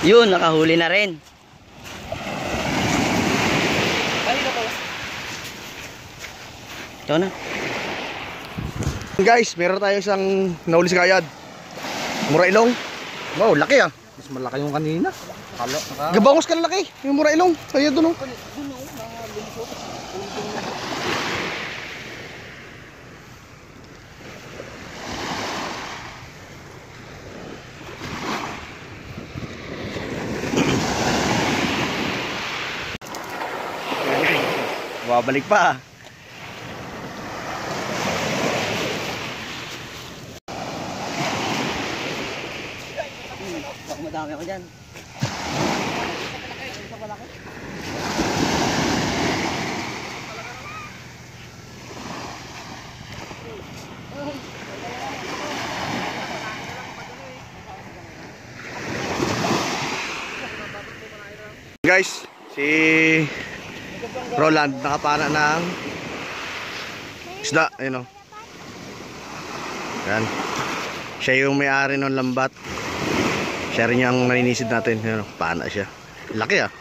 Yun, nakahuli na rin. Ito na. Guys, meron tayo isang nahuli si Kayad. Murailong. Wow, laki ah. Mas malaki yung kanina. Gabangos ka na laki. Yung murailong. Kaya doon oh. Balik pa. Baka madami ako dyan. Guys, si Roland nakapana ng isda, ayun o. Yan. Siya yung may-ari ng lambat. Siya rin yung naninisid natin. Ayun o, pana siya. Laki ah.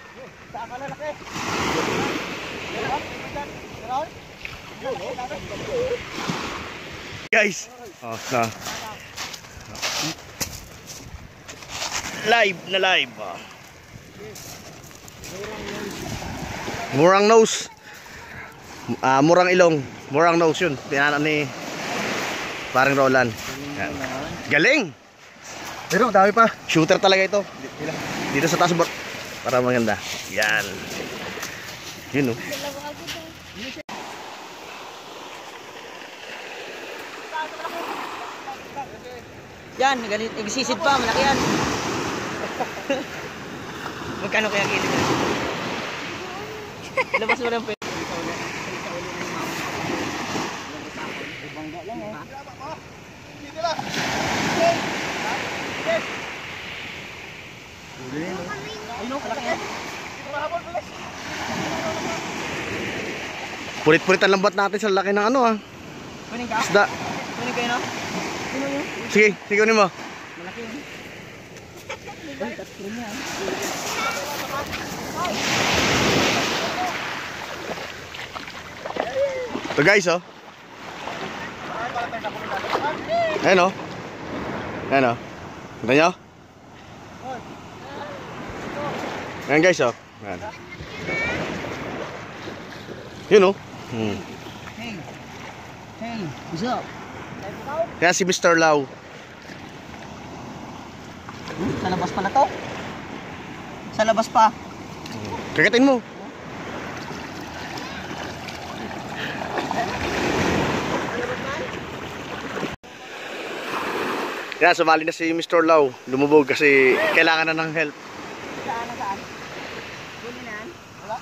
Guys, oh, na. Live na live ah. Murang nose. Murang ilong. Murang nose yun. Pinanap ni parang Roland. Yan. Galing. Pero dami pa. Shooter talaga ito. Dito sa taas bot. Para maganda. Yan. Yun o. Yan, nagsisid pa. Malaki yan. Magkano kaya kilo? Labas mo lang po. Pulit-pulit ang lambat natin sa laki ng ano ah. Isda. Kunin kayo no? Sige, sige kunin mo. Malaki yun. Ay, tatlo niya. Ito guys oh. Ayan oh. Ayan oh. Kita nyo? Ayan guys oh. Ayan. Yun oh. Hey. Hey, what's up? Kaya si Mr. Lau. Sa labas pala to? Sa labas pa. Kagatin mo. Yan, sumali na si Mr. Lau. Lumubog kasi kailangan na ng help. Saan? Kulinan? Wala?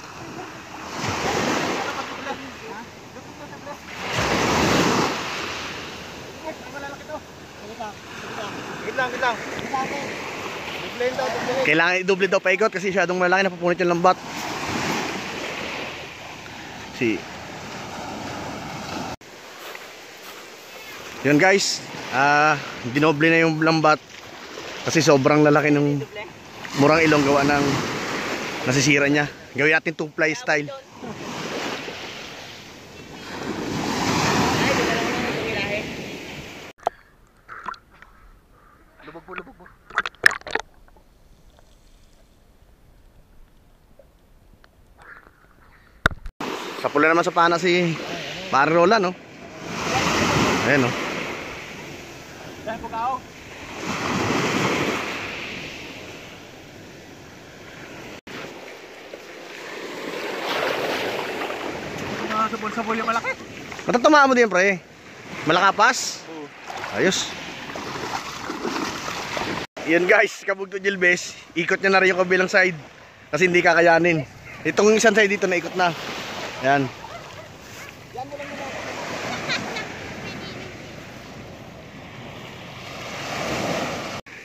Kailangan i-double daw paikot kasi masyadong malaki na pupunit yung lambat. Yun guys, dinoble na yung lambat kasi sobrang lalaki ng murang ilong gawa ng nasisira niya. Gawin natin 2-ply style. Lubog po. Sa pula naman sa pana si Pare Roland no. Ayan no. Dahil po kao. Sabol yung malaki. Matatamaan mo din pre. Malakapas. Ayos. Yan guys, Kabugto Gilbes, ikot niya na rin yung kabilang side kasi hindi kakayanin. Itong isang side dito na ikot na. Yan.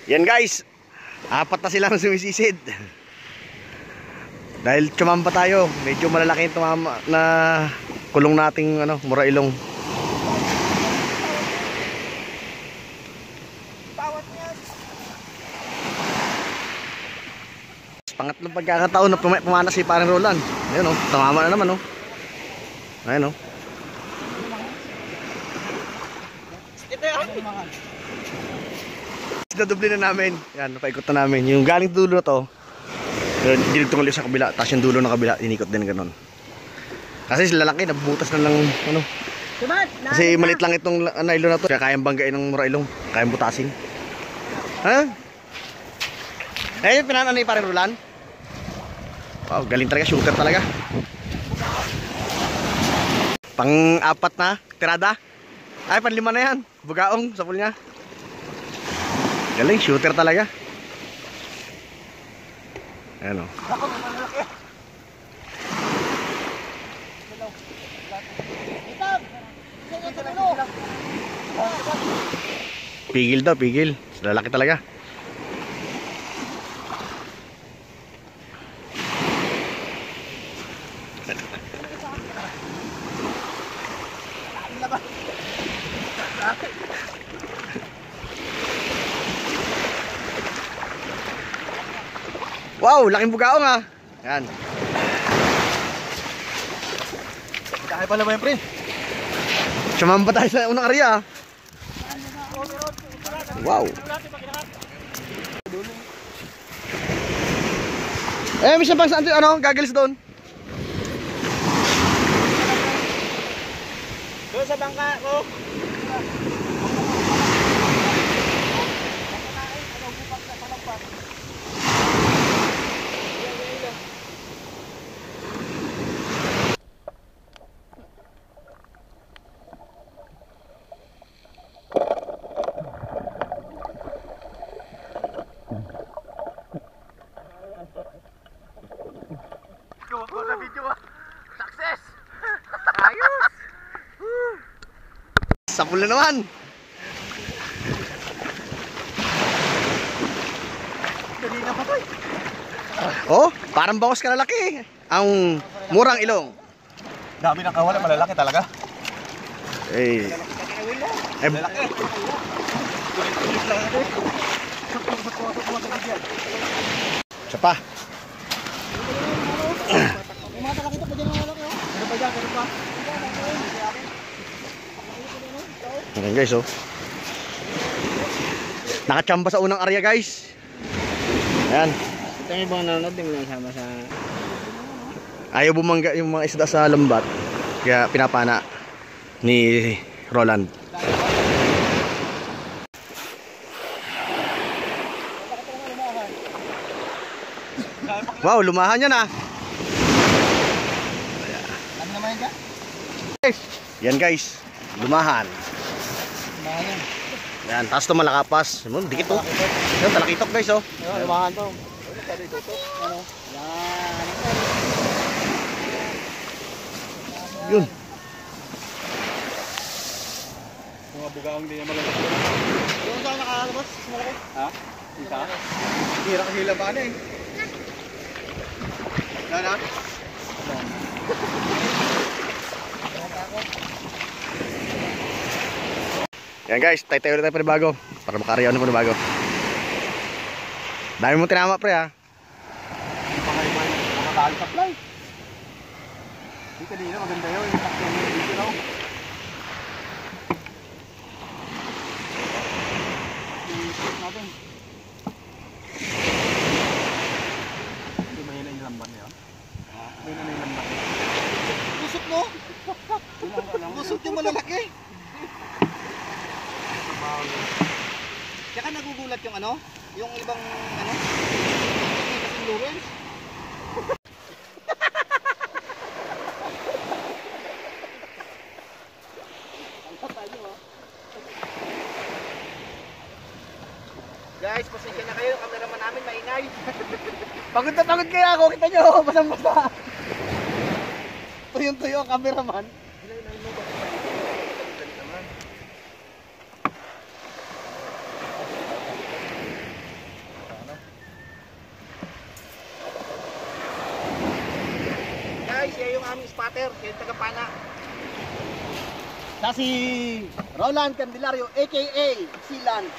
Yan guys, apat na silang sumisisid. Dahil tumamba tayo, medyo malalaki yung tumama na kulong nating murailong. Pangatlong pagkakataon na pumana si parang Roland. Ayun oh, tumama na naman oh. Ayun oh. Ito yan. Nadoble na namin. Yan, napaikot na namin. Yung galing dulo na to, dinugtong ulit sa kabila. Tapos yung dulo ng kabila, inikot din ganon. Kasi sila lalaki, nabubutas na lang, ano. Kasi malit lang itong nylon na to. Kaya kayang banggain ng mura ilong. Kayang butasing. Ha? Eh, pinanano yung parang Roland? Wow, galing talaga. Shooter talaga. Pang-apat na tirada. Ay, pang-5 na yan. Bugaong sa pool niya. Galing, shooter talaga. Ayan o. Pigil daw, pigil. Lalaki talaga. Wow, laking bugaong ah. Yan. Kaya pala ba yung pre? Sumamba tayo sa unang area ah. Wow. Eh, may siyang pang saan ano, gagalis doon. Doon sa bangka ko. Sa video ah. Success! Ayos! Sa pool na naman. Dali na pa to eh. Oh, parang bangos ka lalaki. Ang murang ilong. Dami ng kawala, malalaki talaga. Eh. Malalaki. Isa pa. Ayan guys oh. Nakachamba sa unang area guys. Ayan. Ito yung ibang nanonood, di mo lang sama sa... Ayaw bumangga yung mga isda sa lambat. Kaya pinapana ni Roland. Wow, lumahan yan ah. Ano naman yan dyan? Yan guys, lumahan. Yan, taas to malakapas. Dikit to. Yan, talakitok guys oh. Lumahan to. Ano? Yan. Yun. Mga bugaong din yung malalaki. Yung saan nakalabas? Malaki? Ha? Isa? Hirang hila ba eh? Yan ha? Yan guys, tayo ulit tayo panibago. Para makaryaw na panibago. Dami mo tinama pre ha. Makakali supply. Dito kanina maganda yun. Yung takto nyo dito no? I-shoot natin. Hindi ba yun yung lamban niya? May na yung lamban niya. Kusot no? Kusot yung malalaki. Tsaka nagugulat yung ano? Yung ibang ano? Yung Lawrence. Guys, pasensya na kayo. Cameraman namin maingay. Pagod na pagod kaya ako. Kita nyo, basang-basa. Tuyong-tuyo ang cameraman. Guys, yan yung aming spotter. Yan tagapana. Sa si Roland Candelario aka Silan.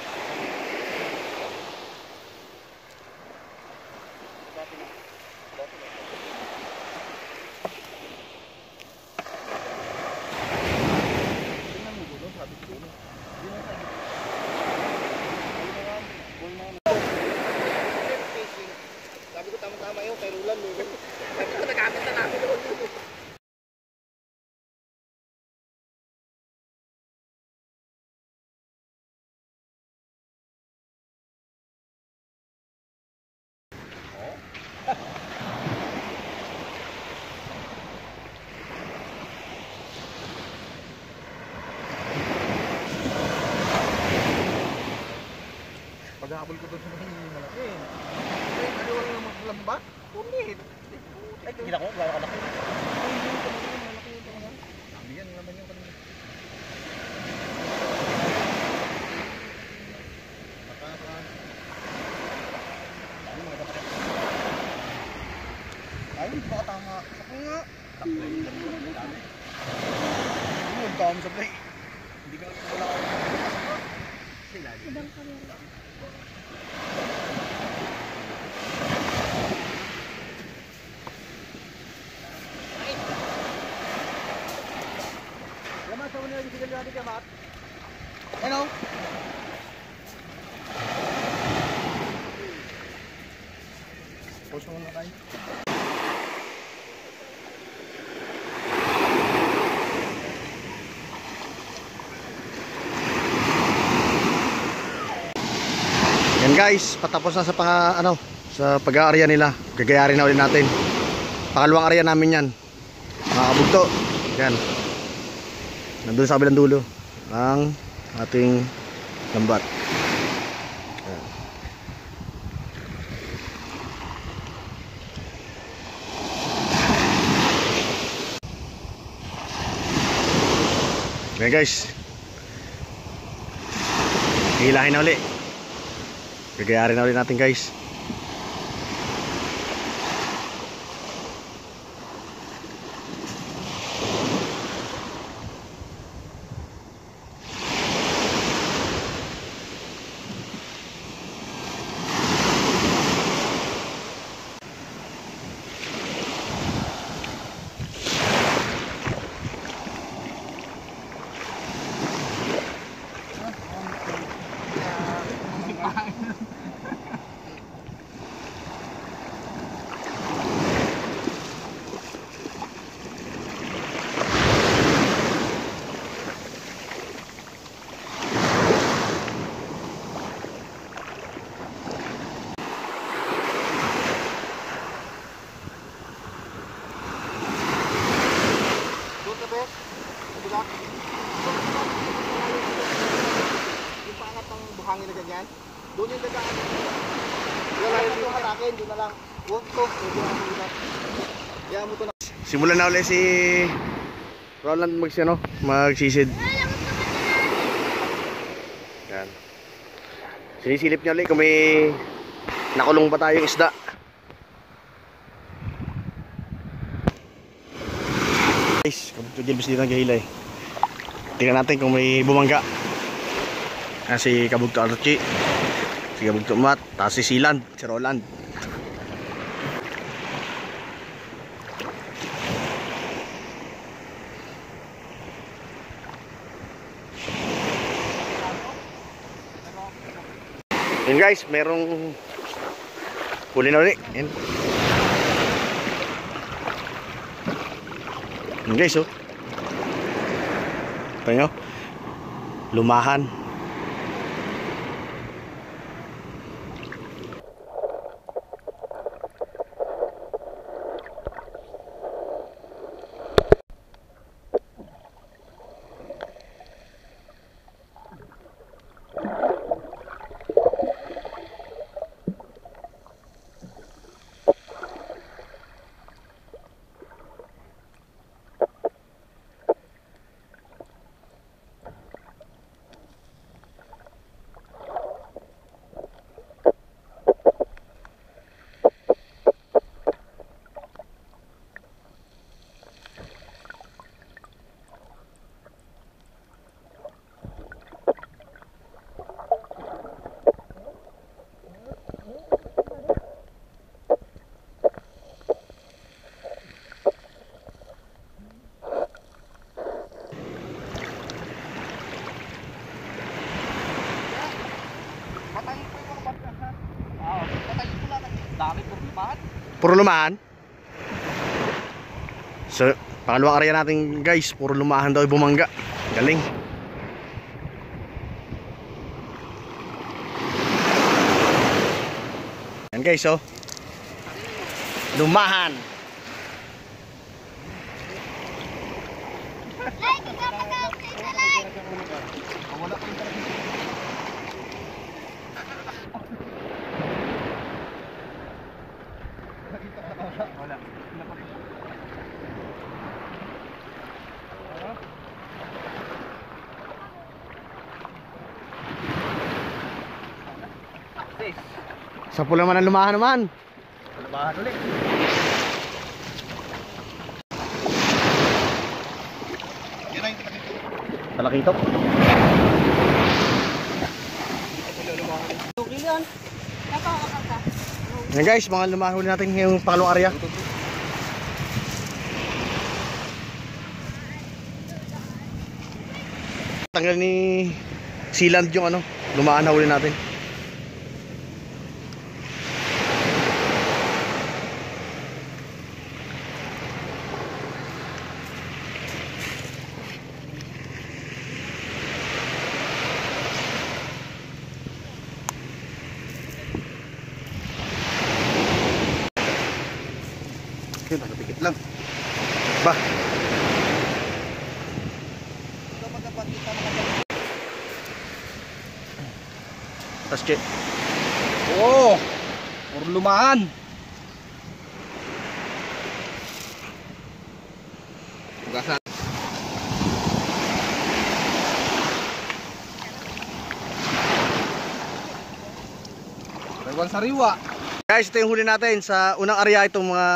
Paghahabol ko doon sa mga malaki. Eh, ano wala namang lambat? Punit. Ay, kita ko, wala ka laki. Ay, hindi ko malaki yung mga. Sabi yan naman yung kanina. Ay, baka tama. Saka nga. Taplay. Ano, dami sa play. Hindi ka wala ka. Ibang kamera. Lamat sa muna yung sigal natin kaya, Mat. Ano? Post mo muna tayo. Yan guys, patapos na sa sa pag-aarya nila. Gagayarin na ulit natin. Pangalawang area namin yan. Mga kabugto. Yan. Nandun sa kabilang dulo ang ating lambat. Yan. Yan guys. Hilahin na ulit. Gagayarin na ulit natin guys. Yung pangat ng buhangin na ganyan, doon yung dadaan. Wala yung hatakin, doon na lang. Huwag to, pwede ang hirap. Kaya mo to na. Simulan na ulit si Roland magsisid. Yan. Sinisilip niya ulit kung may nakulong pa tayong isda. Guys, kabugto Gilbis dito ng gahilay. Tingnan natin kung may bumangga. Si kabugto Archie, si kabugto Matt, tapos si Silan, si Roland. Yun guys, merong huli na ulit. Yan. Yun guys, oh. Ito nyo, lumahan. Puro lumahan. So, pangalawang area natin guys, puro lumahan daw bumangga. Galing. Yan guys, oh. Lumahan. Like, like. Alis. Sa pula naman ang lumahan naman. Lumahan ulit. Yan na yung Talakito. Yan guys, mga lumahan huli natin yung pangalawang area. Tanggal ni Sealand yung ano, lumahan na huli natin. Yun, nakapikit lang. Ba? Tas che. Oo! Puro lumahan. Ugasan. Taiwan sariwa. Guys, ito yung huli natin sa unang area, itong mga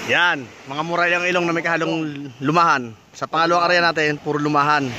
yan, mga muray ang ilong na may kahalong lumahan. Sa pangalawang area natin, puro lumahan.